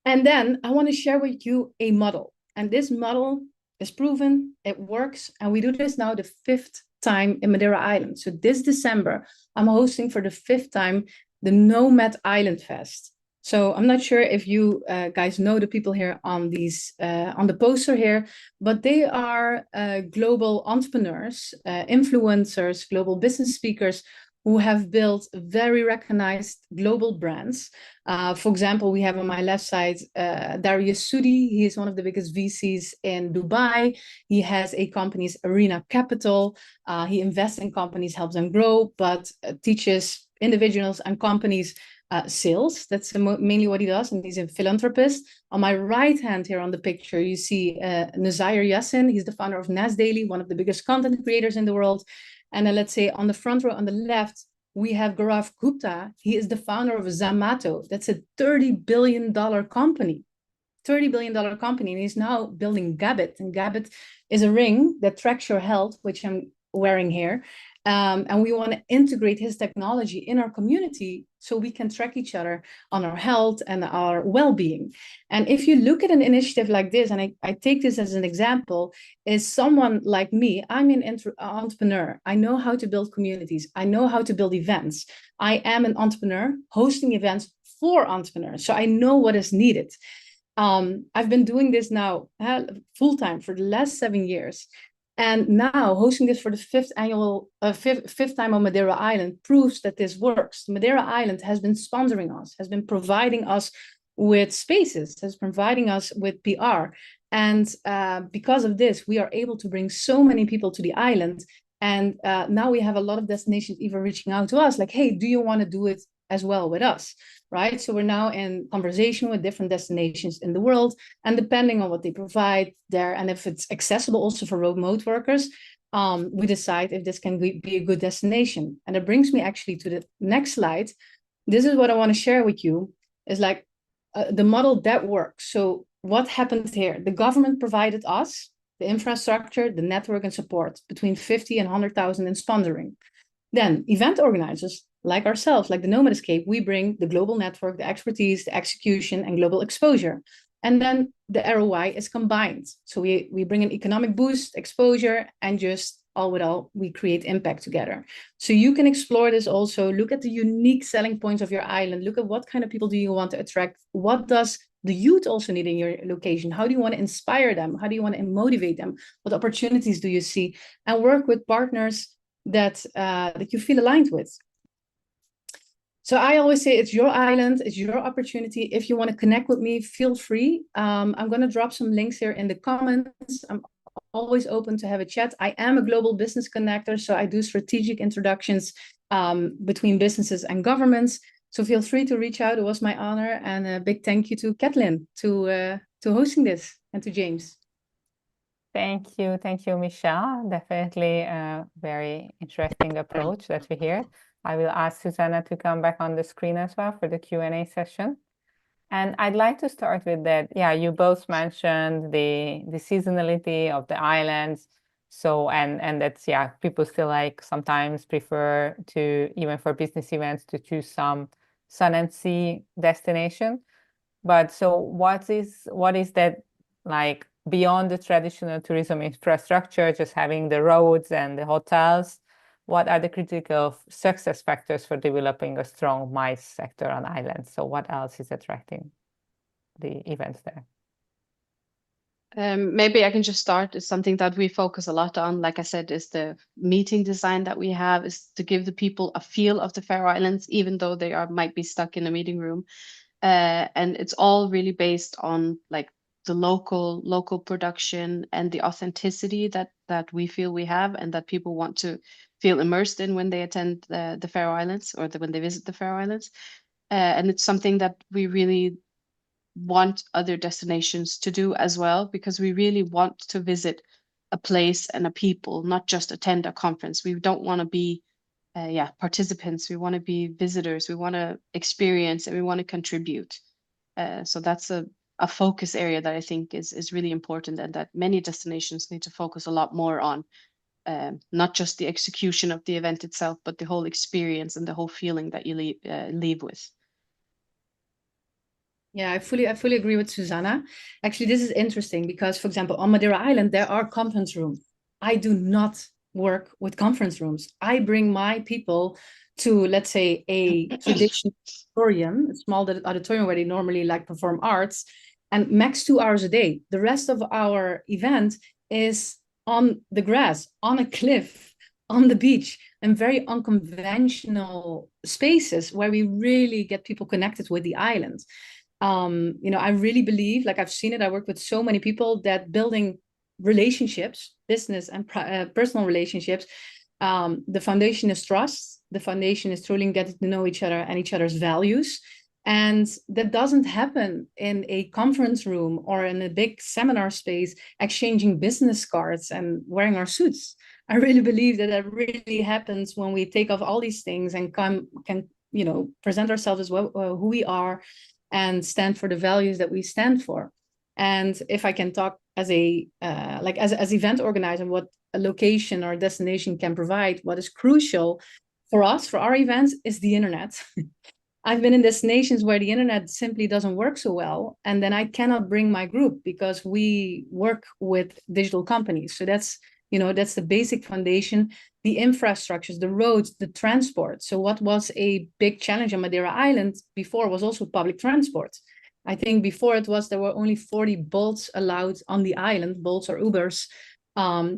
And then I want to share with you a model. And this model is proven, it works. And we do this now the 5th time in Madeira Island. So this December, I'm hosting for the 5th time the Nomad Island Fest. So I'm not sure if you guys know the people here on these on the poster here, but they are global entrepreneurs, influencers, global business speakers who have built very recognized global brands. For example, we have on my left side Darius Sudi. He is one of the biggest VCs in Dubai. He has a company's Arena Capital. He invests in companies, helps them grow, but teaches individuals and companies sales. That's mainly what he does, and he's a philanthropist. On my right hand here on the picture, you see Nazir Yassin. He's the founder of Nas Daily, one of the biggest content creators in the world. And then let's say on the front row on the left, we have Gaurav Gupta. He is the founder of Zomato. That's a $30 billion company. $30 billion company. And he's now building Gabbit. And Gabbit is a ring that tracks your health, which I'm wearing here. And we want to integrate his technology in our community so we can track each other on our health and our well-being. And if you look at an initiative like this, and I take this as an example, is someone like me, I'm an entrepreneur. I know how to build communities. I know how to build events. I am an entrepreneur hosting events for entrepreneurs. So I know what is needed. I've been doing this now full-time for the last 7 years. And now hosting this for the 5th time on Madeira Island proves that this works. Madeira Island has been sponsoring us, has been providing us with spaces, has been providing us with PR. And because of this, we are able to bring so many people to the island. And now we have a lot of destinations even reaching out to us like, hey, do you want to do it as well with us? Right? So we're now in conversation with different destinations in the world, and depending on what they provide there, and if it's accessible also for remote workers, we decide if this can be a good destination. And it brings me actually to the next slide. This is what I want to share with you, is like the model that works. So what happened here? The government provided us the infrastructure, the network and support between 50 and 100,000 in sponsoring. Then event organizers like ourselves, like the Nomad Escape, we bring the global network, the expertise, the execution, and global exposure. And then the ROI is combined. So we bring an economic boost, exposure, and just all with all, we create impact together. So you can explore this also. Look at the unique selling points of your island. Look at what kind of people do you want to attract? What does the youth also need in your location? How do you want to inspire them? How do you want to motivate them? What opportunities do you see? And work with partners that you feel aligned with. So I always say it's your island, it's your opportunity. If you want to connect with me, feel free. I'm going to drop some links here in the comments. I'm always open to have a chat. I am a global business connector, so I do strategic introductions between businesses and governments. So feel free to reach out. It was my honor, and a big thank you to Kathleen to hosting this, and to James. Thank you, Michelle. Definitely a very interesting approach that we hear. I will ask Susanna to come back on the screen as well for the Q&A session. And I'd like to start with that. Yeah, you both mentioned the seasonality of the islands. So, and that's, yeah, people still like sometimes prefer to, even for business events, to choose some sun and sea destination. But so what is that like beyond the traditional tourism infrastructure, just having the roads and the hotels? What are the critical success factors for developing a strong MICE sector on islands? So what else is attracting the events there? Maybe I can just start. It's something that we focus a lot on. Like I said, is the meeting design that we have is to give the people a feel of the Faroe Islands, even though they might be stuck in a meeting room. And it's all really based on like local production and the authenticity that we feel we have and that people want to feel immersed in when they attend the Faroe Islands or when they visit the Faroe Islands. And it's something that we really want other destinations to do as well, because we really want to visit a place and a people, not just attend a conference. We don't want to be participants. We want to be visitors. We want to experience and we want to contribute. So that's a focus area that I think is really important, and that many destinations need to focus a lot more on. Not just the execution of the event itself, but the whole experience and the whole feeling that you leave with. Yeah, I fully agree with Susanna. Actually, this is interesting because, for example, on Madeira Island, there are conference rooms. I do not work with conference rooms. I bring my people to, let's say, a traditional auditorium, a small auditorium where they normally like perform arts, and max 2 hours a day. The rest of our event is on the grass, on a cliff, on the beach, and very unconventional spaces where we really get people connected with the island. I really believe, like I've seen it, I work with so many people, that building relationships, business and personal relationships, the foundation is trust. The foundation is truly getting to know each other and each other's values. And that doesn't happen in a conference room or in a big seminar space, exchanging business cards and wearing our suits. I really believe that really happens when we take off all these things and can present ourselves as well, who we are, and stand for the values that we stand for. And if I can talk as as event organizer, what a location or destination can provide, what is crucial for us, for our events, is the internet. I've been in destinations where the internet simply doesn't work so well, and then I cannot bring my group because we work with digital companies. So that's the basic foundation, the infrastructures, the roads, the transport. So what was a big challenge on Madeira Island before was also public transport. I think before there were only 40 Bolts allowed on the island, Bolts or Ubers,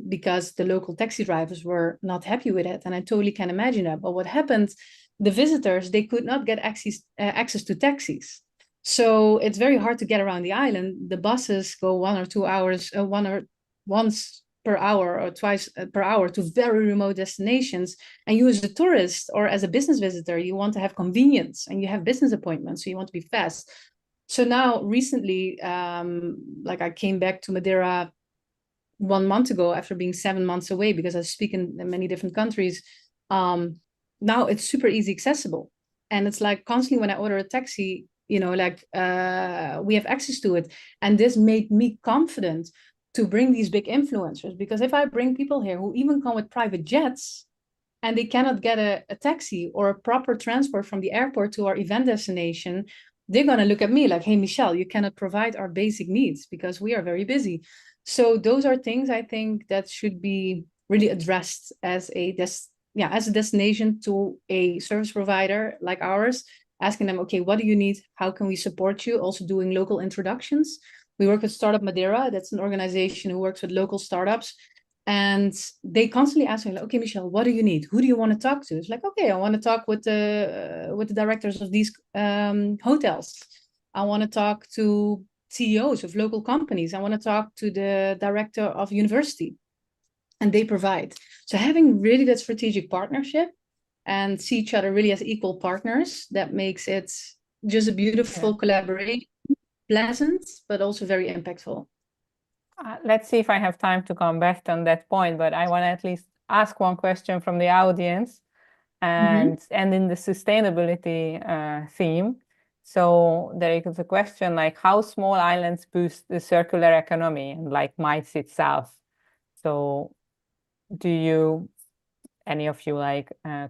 because the local taxi drivers were not happy with it. And I totally can imagine that. But what happened, the visitors, they could not get access to taxis. So it's very hard to get around the island. The buses go 1 or 2 hours, once per hour or twice per hour to very remote destinations. And you as a tourist or as a business visitor, you want to have convenience and you have business appointments, so you want to be fast. So now recently, I came back to Madeira 1 month ago after being 7 months away because I speak in many different countries. Now it's super easy accessible. And it's like constantly when I order a taxi, we have access to it. And this made me confident to bring these big influencers, because if I bring people here who even come with private jets and they cannot get a taxi or a proper transport from the airport to our event destination, they're going to look at me like, hey, Michelle, you cannot provide our basic needs because we are very busy. So those are things I think that should be really addressed as a destination to a service provider like ours, asking them, okay, what do you need? How can we support you? Also doing local introductions. We work with Startup Madeira. That's an organization who works with local startups. And they constantly ask me, like, okay, Michelle, what do you need? Who do you want to talk to? It's like, okay, I want to talk with the directors of these hotels. I want to talk to CEOs of local companies. I want to talk to the director of university. And they provide. So having really that strategic partnership and see each other really as equal partners, that makes it just a beautiful collaboration. Pleasant, but also very impactful. Let's see if I have time to come back on that point, but I want to at least ask one question from the audience, and in the sustainability theme. So there is a question like, how small islands boost the circular economy and like MICE itself? So do any of you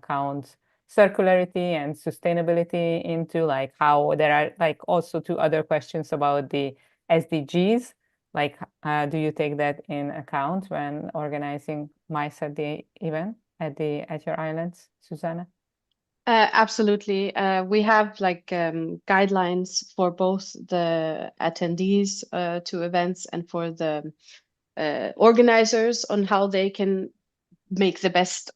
count circularity and sustainability into like how there are like also 2 other questions about the SDGs? Like, do you take that in account when organizing MICE at the event at your islands, Susanna? Absolutely. We have guidelines for both the attendees to events and for the organizers on how they can make the best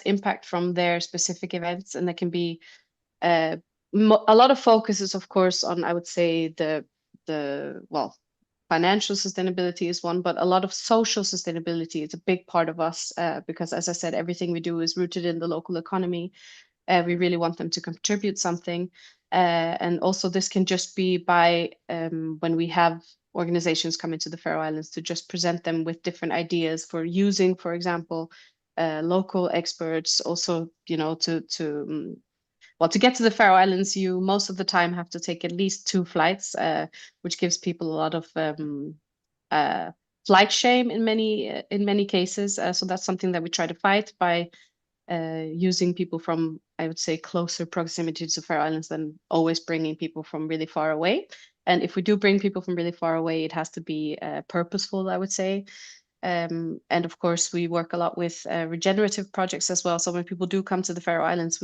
impact from their specific events. And there can be a lot of focus is, of course, on, I would say, the financial sustainability is one, but a lot of social sustainability is a big part of us, because as I said, everything we do is rooted in the local economy. We really want them to contribute something. And also this can just be by when we have organizations come into the Faroe Islands, to just present them with different ideas for using, for example, local experts. Also, you know, well, to get to the Faroe Islands, you most of the time have to take at least 2 flights, which gives people a lot of flight shame in many cases. So that's something that we try to fight by using people from, I would say, closer proximity to Faroe Islands than always bringing people from really far away. And if we do bring people from really far away, it has to be purposeful, I would say. And of course, we work a lot with regenerative projects as well. So when people do come to the Faroe Islands,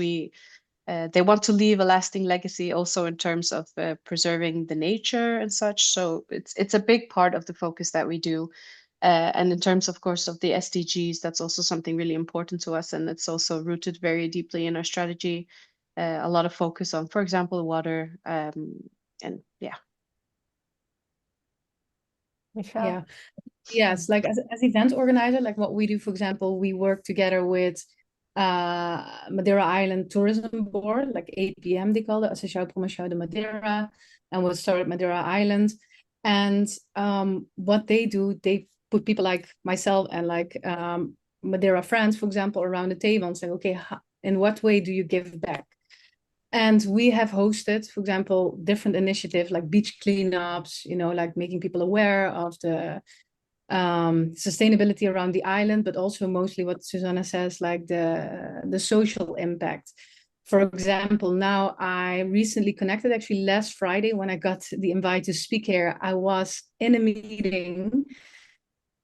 they want to leave a lasting legacy also in terms of preserving the nature and such. So it's a big part of the focus that we do. And in terms, of course, of the SDGs, that's also something really important to us. And it's also rooted very deeply in our strategy. A lot of focus on, for example, water. And yeah. Michelle? Yeah. Yes, like as event organizer, like what we do, for example, we work together with Madeira Island Tourism Board, like APM they call it, Associação Promoção de Madeira, and we started Madeira Island. And what they do, they put people like myself and like Madeira friends, for example, around the table and say, okay, in what way do you give back? And we have hosted, for example, different initiatives like beach cleanups, you know, like making people aware of the sustainability around the island, but also mostly what Susanna says, like the social impact. For example, now I recently connected, actually last Friday when I got the invite to speak here, I was in a meeting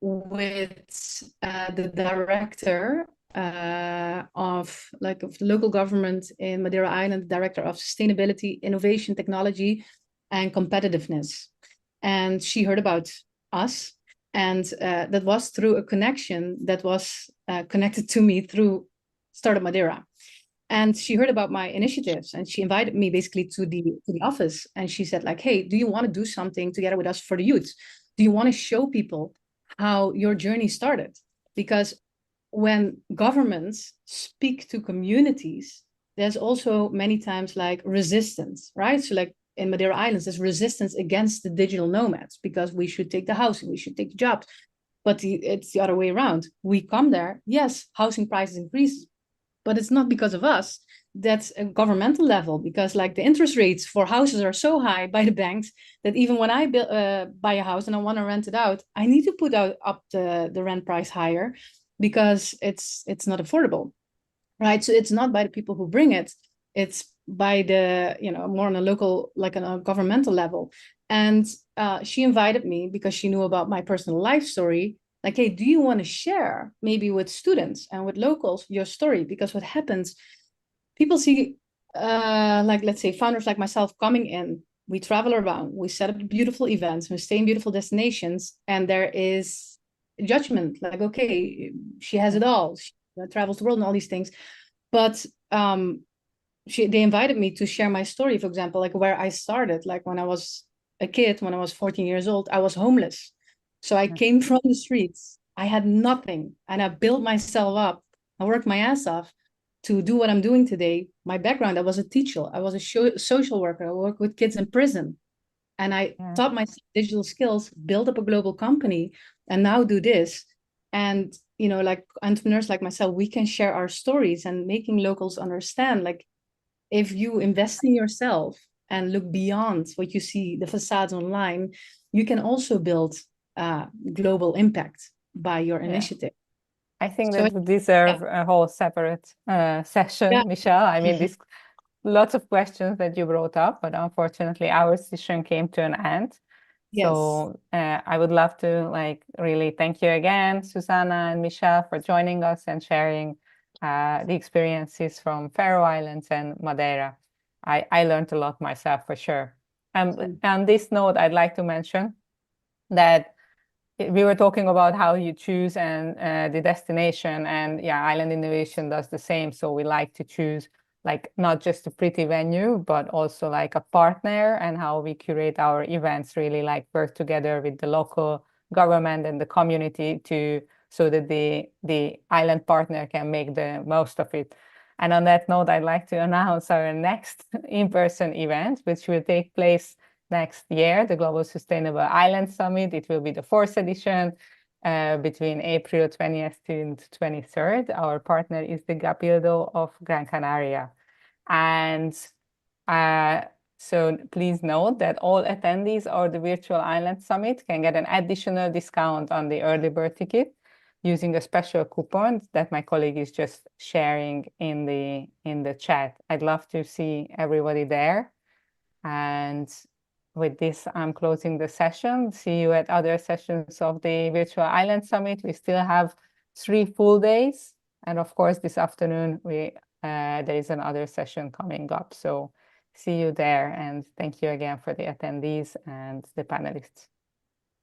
with the director of the local government in Madeira Island, director of sustainability, innovation, technology, and competitiveness. And she heard about us. And that was through a connection that was connected to me through Startup Madeira. And she heard about my initiatives and she invited me basically to the office. And she said like, hey, do you want to do something together with us for the youth? Do you want to show people how your journey started? Because when governments speak to communities, there's also many times like resistance, right? So like in Madeira Islands, there's resistance against the digital nomads because we should take the housing, we should take the jobs. But it's the other way around. We come there, yes, housing prices increase, but it's not because of us. That's a governmental level, because like the interest rates for houses are so high by the banks that even when I buy a house and I want to rent it out, I need to put up the rent price higher because it's not affordable, right? So it's not by the people who bring it, it's by the, you know, more on a local, like on a governmental level. And she invited me because she knew about my personal life story. Like, hey, do you want to share maybe with students and with locals your story? Because what happens, people see, like, let's say founders like myself coming in, we travel around, we set up beautiful events, we stay in beautiful destinations, and there is judgment, like, okay, she has it all, she travels the world and all these things. But they invited me to share my story, for example, like where I started, like when I was a kid, when I was 14 years old, I was homeless. So I came from the streets, I had nothing, and I built myself up. I worked my ass off to do what I'm doing today. My background, I was a teacher, I was a social worker, I worked with kids in prison. And I taught myself digital skills, built up a global company, and now do this. And, you know, like entrepreneurs like myself, we can share our stories and making locals understand, like, if you invest in yourself and look beyond what you see, the facades online, you can also build global impact by your initiative. I think So that would deserve a whole separate session, Michelle. I mean, these lots of questions that you brought up, but unfortunately our session came to an end. Yes. So I would love to like really thank you again, Susanna and Michelle, for joining us and sharing the experiences from Faroe Islands and Madeira. I learned a lot myself for sure. On this note, I'd like to mention that we were talking about how you choose and the destination, and Island Innovation does the same. So we like to choose like not just a pretty venue, but also like a partner, and how we curate our events, really like work together with the local government and the community so that the island partner can make the most of it. And on that note, I'd like to announce our next in-person event, which will take place next year, the Global Sustainable Island Summit. It will be the 4th edition between April 20th to 23rd. Our partner is the Cabildo of Gran Canaria. And so please note that all attendees of the Virtual Island Summit can get an additional discount on the early bird ticket using a special coupon that my colleague is just sharing in the chat. I'd love to see everybody there. And with this, I'm closing the session. See you at other sessions of the Virtual Island Summit. We still have 3 full days. And of course, this afternoon, there is another session coming up. So see you there. And thank you again for the attendees and the panelists.